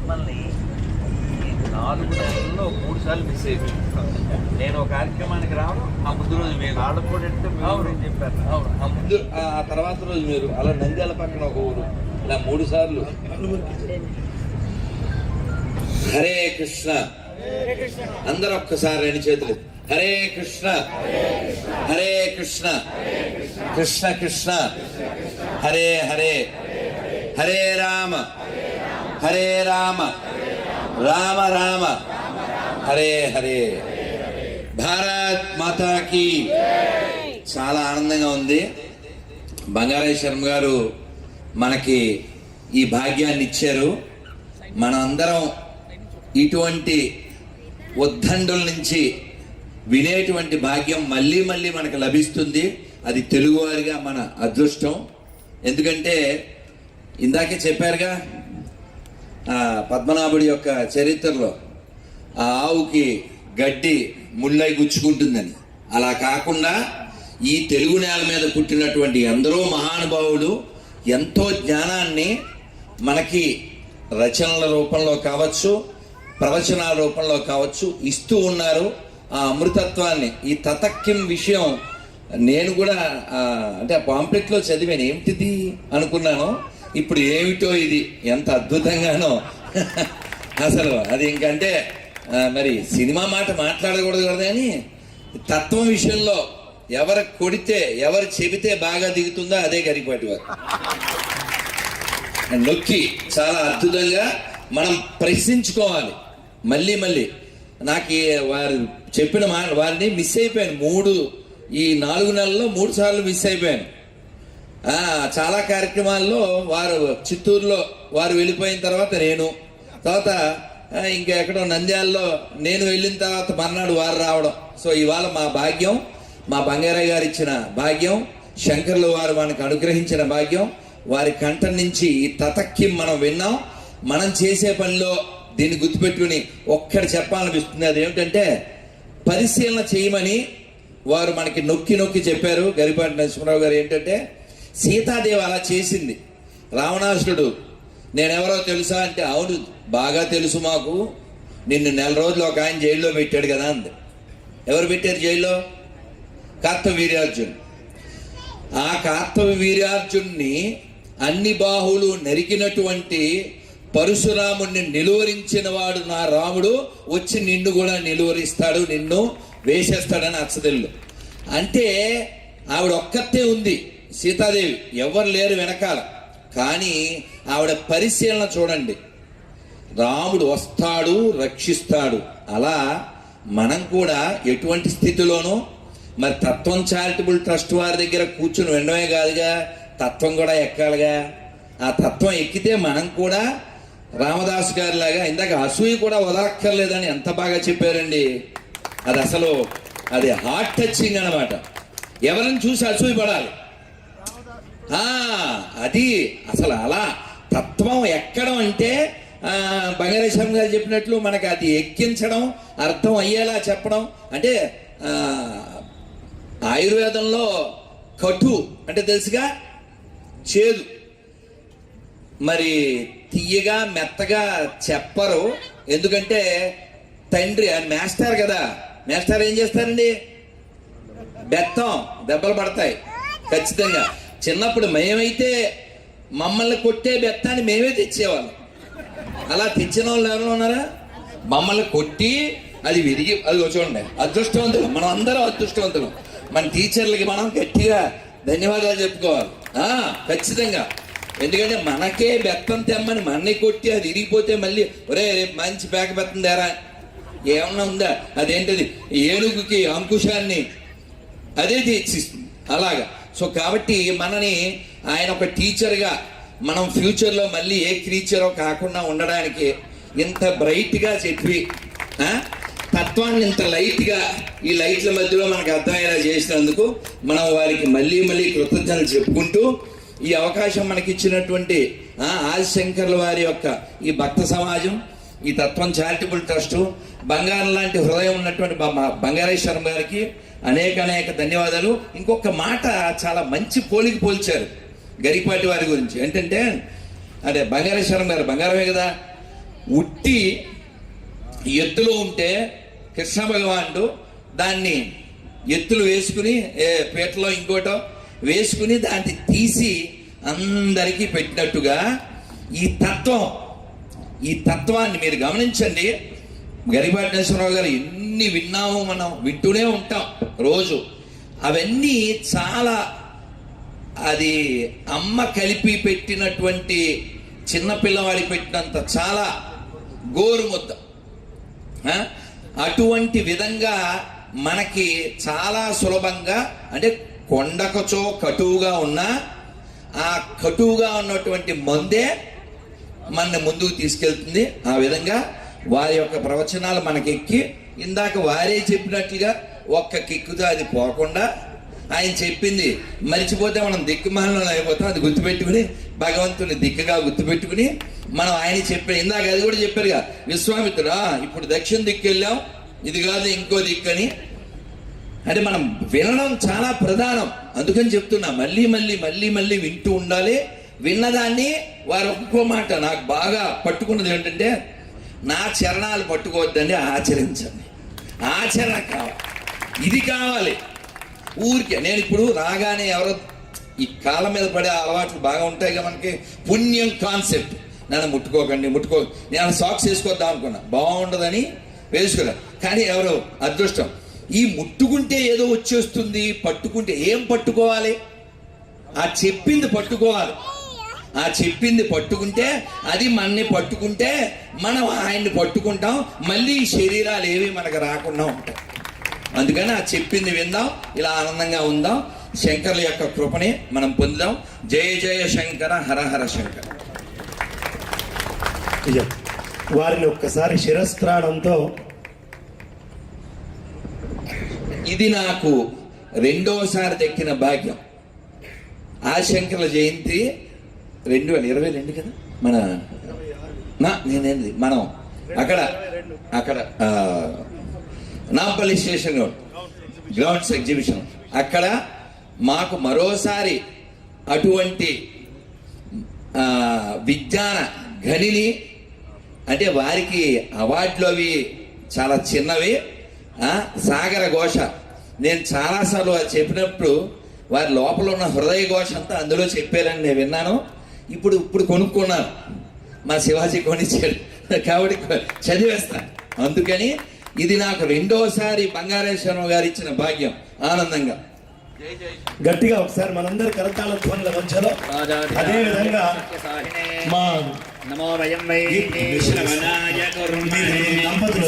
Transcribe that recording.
మిమ్మల్ని ఈ 4 నెలల్లో 3 సార్లు మిస్ అయిపోయింది. నేను ఒక కార్యక్రమానికి రావడం, ఆ ముందు రోజు మీరు ఆడకూడదు చెప్పారు. అవును, ఆ ముందు ఆ తర్వాత రోజు మీరు అలా నంద్యాల పక్కన ఒక ఊరు ఇలా 3 సార్లు. హరే కృష్ణ. అందరూ ఒక్కసారి 2 చేతులు. హరే కృష్ణ హరే కృష్ణ కృష్ణ కృష్ణ హరే హరే హరే రామ హరే రామ రామ రామ హరే హరే. భారత్ మాతాకి. చాలా ఆనందంగా ఉంది. బంగారయ్య శర్మ గారు మనకి ఈ భాగ్యాన్ని ఇచ్చారు. మనం అందరం ఇటువంటి ఉద్దండుల నుంచి వినేటువంటి భాగ్యం మళ్ళీ మళ్ళీ మనకు లభిస్తుంది. అది తెలుగువారిగా మన అదృష్టం. ఎందుకంటే ఇందాకే చెప్పారుగా పద్మనాభుడి యొక్క చరిత్రలో ఆ ఆవుకి గడ్డి ముళ్ళై గుచ్చుకుంటుందని. అలా కాకుండా ఈ తెలుగు నేల మీద పుట్టినటువంటి ఎందరో మహానుభావులు ఎంతో జ్ఞానాన్ని మనకి రచనల రూపంలో కావచ్చు, ప్రవచనాల రూపంలో కావచ్చు ఇస్తూ ఉన్నారు. ఆ అమృతత్వాన్ని, ఈ తతక్కిం విషయం నేను కూడా అంటే ఆ పాంప్లెట్లో చదివాను. ఏమిటిది అనుకున్నాను. ఇప్పుడు ఏమిటో ఇది ఎంత అద్భుతంగానో అసలు. అది ఇంకంటే మరి సినిమా మాట మాట్లాడకూడదు కదా, కానీ తత్వం విషయంలో ఎవరు కొడితే ఎవరు చెబితే బాగా దిగుతుందో అదే గరికపాటి వారు. నొక్కి చాలా అద్భుతంగా మనం ప్రశ్నించుకోవాలి మళ్ళీ మళ్ళీ. నాకు వారు చెప్పిన మాట వారిని మిస్ అయిపోయాను. ఈ 4 నెలల్లో 3 సార్లు మిస్ అయిపోయాను. చాలా కార్యక్రమాల్లో వారు చిత్తూరులో వారు వెళ్ళిపోయిన తర్వాత తర్వాత ఇంకా ఎక్కడో నంద్యాలలో నేను వెళ్ళిన తర్వాత మర్నాడు వారు రావడం. సో ఇవాళ మా భాగ్యం, మా బంగారయ్య గారు ఇచ్చిన భాగ్యం, శంకర్లు వారు మనకు అనుగ్రహించిన భాగ్యం. వారి కంఠం నుంచి ఈ తతక్కి మనం విన్నాం. మనం చేసే పనిలో దీన్ని గుర్తుపెట్టుకుని ఒక్కటి చెప్పాలనిపిస్తుంది. అదేమిటంటే పరిశీలన చేయమని వారు మనకి నొక్కి నొక్కి చెప్పారు. గరిపాటి నరసింహరావు గారు ఏంటంటే సీతాదేవి అలా చేసింది. రావణాసురుడు నేనెవరో తెలుసా అంటే అవును బాగా తెలుసు మాకు, నిన్ను 4 రోజులు ఒక ఆయన జైల్లో పెట్టాడు కదా అంది. ఎవరు పెట్టారు జైల్లో? కార్తవీర్యార్జున్. ఆ కార్తవీర్యార్జున్ని అన్ని బాహువులు నరికినటువంటి పరశురాముడిని నిలువరించిన వాడు నా రాముడు వచ్చి నిన్ను కూడా నిలువరిస్తాడు, నిన్ను వేసేస్తాడని అచ్చదెల్లు. అంటే ఆవిడ ఒక్కతే ఉంది సీతాదేవి, ఎవరు లేరు వెనకాల. కానీ ఆవిడ పరిశీలన చూడండి. రాముడు వస్తాడు, రక్షిస్తాడు. అలా మనం కూడా ఎటువంటి స్థితిలోనూ మరి తత్వం చారిటబుల్ ట్రస్ట్ వారి దగ్గర కూర్చుని వినడమే కాదుగా, తత్వం కూడా ఎక్కాలిగా. ఆ తత్వం ఎక్కితే మనం కూడా రామదాసు గారి లాగా ఇందాక అసూయ కూడా వదలక్కర్లేదని ఎంత బాగా చెప్పారండి. అది అసలు అది హార్ట్ టచింగ్ అనమాట. ఎవరిని చూసి అసూయ పడాలి. అది అసలు అలా తత్వం ఎక్కడం అంటే బంగారేశ్వరం గారు చెప్పినట్లు మనకు అది ఎక్కించడం, అర్థం అయ్యేలా చెప్పడం. అంటే ఆయుర్వేదంలో కటు అంటే తెలుసుగా చేదు, మరి తీయగా మెత్తగా చెప్పరు. ఎందుకంటే తండ్రి మేస్టర్ కదా, మేస్టర్ ఏం చేస్తారండి? బెత్తం దెబ్బలు పడతాయి ఖచ్చితంగా. చిన్నప్పుడు మేమైతే మమ్మల్ని కొట్టే బెత్తాన్ని మేమే తెచ్చేవాళ్ళం. అలా తెచ్చిన వాళ్ళు ఎవరు ఉన్నారా? మమ్మల్ని కొట్టి అది విరిగి అది చూడండి. అదృష్టవంతులు మనం అందరం, అదృష్టవంతులు. మన టీచర్లకి మనం గట్టిగా ధన్యవాదాలు చెప్పుకోవాలి ఖచ్చితంగా. ఎందుకంటే మనకే బెత్తం తెమ్మని మన్ని కొట్టి అది విరిగిపోతే మళ్ళీ ఒరే మంచి పేక బెత్తం తేరా ఏమన్నా ఉందా? అదేంటది ఏనుగుకి అంకుశాన్ని అదే తెచ్చిస్తుంది అలాగా. సో కాబట్టి మనని ఆయన ఒక టీచర్గా మనం ఫ్యూచర్లో మళ్ళీ ఏ క్రీచరో కాకుండా ఉండడానికి ఇంత బ్రైట్గా చెప్పి తత్వాన్ని ఇంత లైట్గా ఈ లైట్ల మధ్యలో మనకు అర్థమయ్యేలా చేసినందుకు మనం వారికి మళ్ళీ మళ్ళీ కృతజ్ఞతలు చెప్పుకుంటూ ఈ అవకాశం మనకి ఇచ్చినటువంటి ఆదిశంకర్ల వారి యొక్క ఈ భక్త సమాజం, ఈ తత్వం చారిటబుల్ ట్రస్టు, బంగారం లాంటి హృదయం ఉన్నటువంటి బంగారేశ్వరం గారికి అనేక ధన్యవాదాలు. ఇంకొక మాట చాలా మంచి పోల్చారు గరికపాటి వారి గురించి. ఏంటంటే అదే బంగారేశ్వరం గారు బంగారమే కదా, ఉట్టి ఎత్తులో ఉంటే కృష్ణ భగవానుడు దాన్ని ఎత్తులు వేసుకుని పీటలో ఇంకోటో వేసుకుని దాన్ని తీసి అందరికీ పెట్టినట్టుగా ఈ తత్వాన్ని మీరు గమనించండి. గరిబాటి నరసింహరావు గారు ఎన్ని విన్నామో మనం వింటూనే ఉంటాం రోజు. అవన్నీ చాలా అది అమ్మ కలిపి పెట్టినటువంటి చిన్న పిల్లవాడి పెట్టినంత చాలా గోరుముద్ద. అటువంటి విధంగా మనకి చాలా సులభంగా, అంటే కొండకచో కటువుగా ఉన్న ఆ కటువుగా ఉన్నటువంటి మందే మన ముందుకు తీసుకెళ్తుంది. ఆ విధంగా వారి యొక్క ప్రవచనాలు మనకెక్కి, ఇందాక వారే చెప్పినట్లుగా ఒక్క కిక్కుతో అది పోకుండా ఆయన చెప్పింది మరిచిపోతే మనం దిక్కుమాలను అయిపోతాం. అది గుర్తుపెట్టుకుని భగవంతుని దిక్కుగా గుర్తుపెట్టుకుని మనం ఆయన చెప్పారు. ఇందాక అది కూడా చెప్పారుగా విశ్వామిత్రుడా, ఇప్పుడు దక్షిణ దిక్కు వెళ్ళాం, ఇది కాదు ఇంకో దిక్కు అని. అంటే మనం వినడం చాలా ప్రధానం. అందుకని చెప్తున్నా, మళ్ళీ మళ్ళీ మళ్ళీ మళ్ళీ వింటూ ఉండాలి. విన్నదాన్ని వారు ఒక్కో మాట నాకు బాగా పట్టుకున్నది ఏంటంటే, నా చరణాలు పట్టుకోవద్దండి, ఆచరించండి. ఆచరణ కావాలి, ఇది కావాలి. ఊరికే నేను ఇప్పుడు రాగానే ఎవరో ఈ కాళ్ళ మీద పడే అలవాట్లు బాగా ఉంటాయి కదా మనకి. పుణ్యం కాన్సెప్ట్, నన్ను ముట్టుకోకండి, నేను సాక్స్ వేసుకోద్దాం అనుకున్నా, బాగుండదని వేసుకున్నా. కానీ ఎవరో అదృష్టం, ఈ ముట్టుకుంటే ఏదో వచ్చేస్తుంది, పట్టుకుంటే ఏం పట్టుకోవాలి? ఆ చెప్పింది పట్టుకోవాలి. ఆ చెప్పింది పట్టుకుంటే అది మనని పట్టుకుంటే మనం ఆయన్ని పట్టుకుంటాం. మళ్ళీ ఈ శరీరాలు ఏవి మనకు రాకుండా ఉంటాయి. అందుకని ఆ చెప్పింది విందాం, ఇలా ఆనందంగా ఉందాం. శంకరుల యొక్క కృపని మనం పొందుదాం. జయ జయ శంకర, హర హర శంకర. వారిని ఒక్కసారి శిరస్త్రాణంతో. ఇది నాకు రెండోసారి దక్కిన భాగ్యం. ఆ శంకరుల జయంతి 2022 కదా నేనేంది మనం అక్కడ నాంపల్లి స్టేషన్ గ్రౌండ్స్ ఎగ్జిబిషన్ అక్కడ మాకు మరోసారి అటువంటి విజ్ఞాన గనిని, అంటే వారికి అవార్డులు అవి చాలా చిన్నవి. సాగర ఘోష నేను చాలాసార్లు అది చెప్పినప్పుడు వారి లోపల ఉన్న హృదయ ఘోష అంతా అందులో చెప్పారని నేను విన్నాను. ఇప్పుడు కొనుక్కున్నాను, మా శివాజీ కొనిచ్చాడు కాబట్టి చదివేస్తాను. అందుకని ఇది నాకు రెండోసారి బంగారేశ్వరరావు గారు ఇచ్చిన భాగ్యం. ఆనందంగా గట్టిగా ఒకసారి మనందరి కరతాళ ధ్వనుల మధ్యలో అదే విధంగా మా దంపతులు